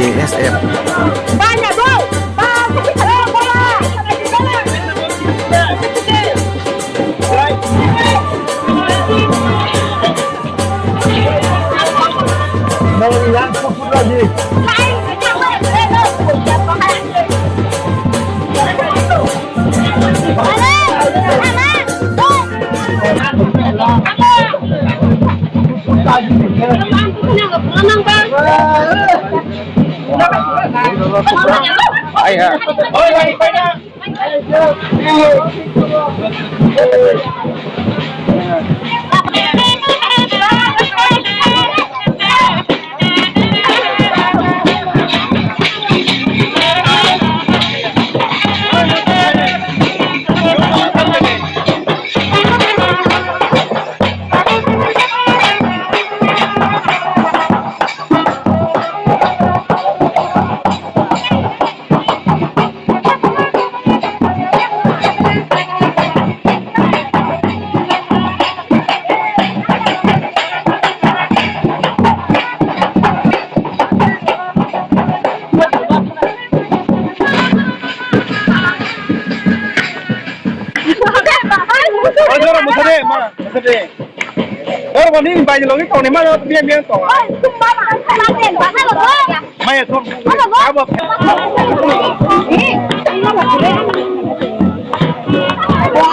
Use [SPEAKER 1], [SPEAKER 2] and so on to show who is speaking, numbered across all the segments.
[SPEAKER 1] GSM.
[SPEAKER 2] Banyak bro, bola.
[SPEAKER 3] Mau yang fokus lagi.
[SPEAKER 1] Ayah.วันนี้ไปจะลงที่ตรงนี้มาแล้วเบี้ยสองคุณบ้ามาเปลี่ยนบ้านให้หรอไม่ทุกครับแบบว้า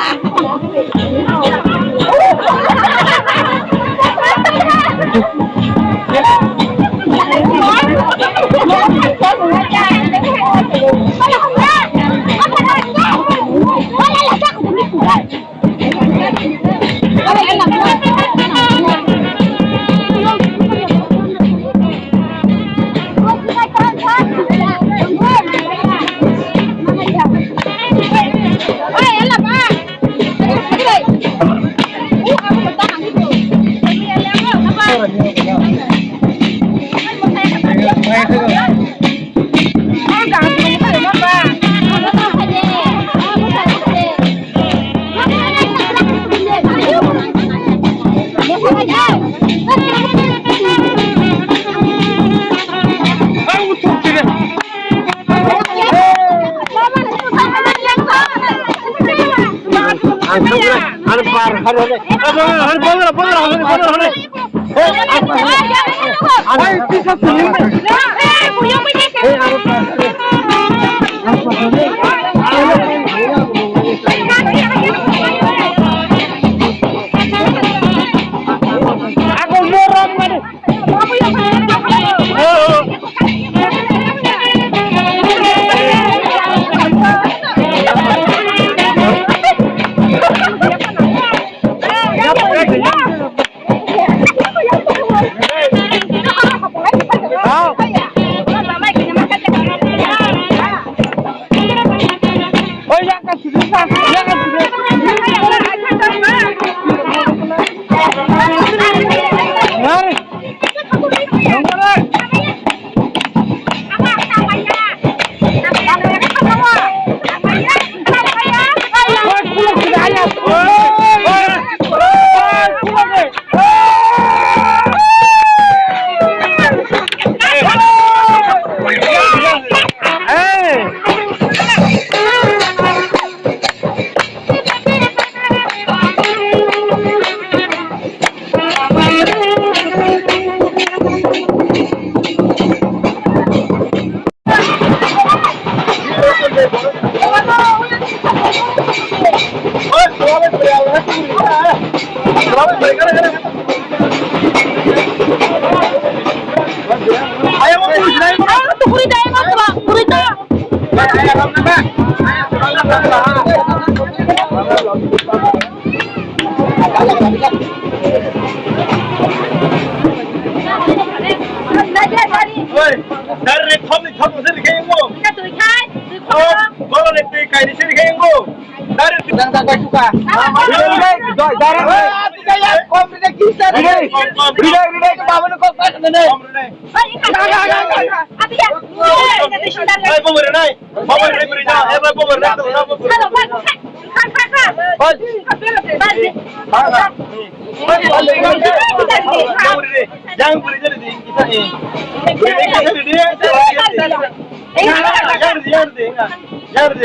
[SPEAKER 1] Jangan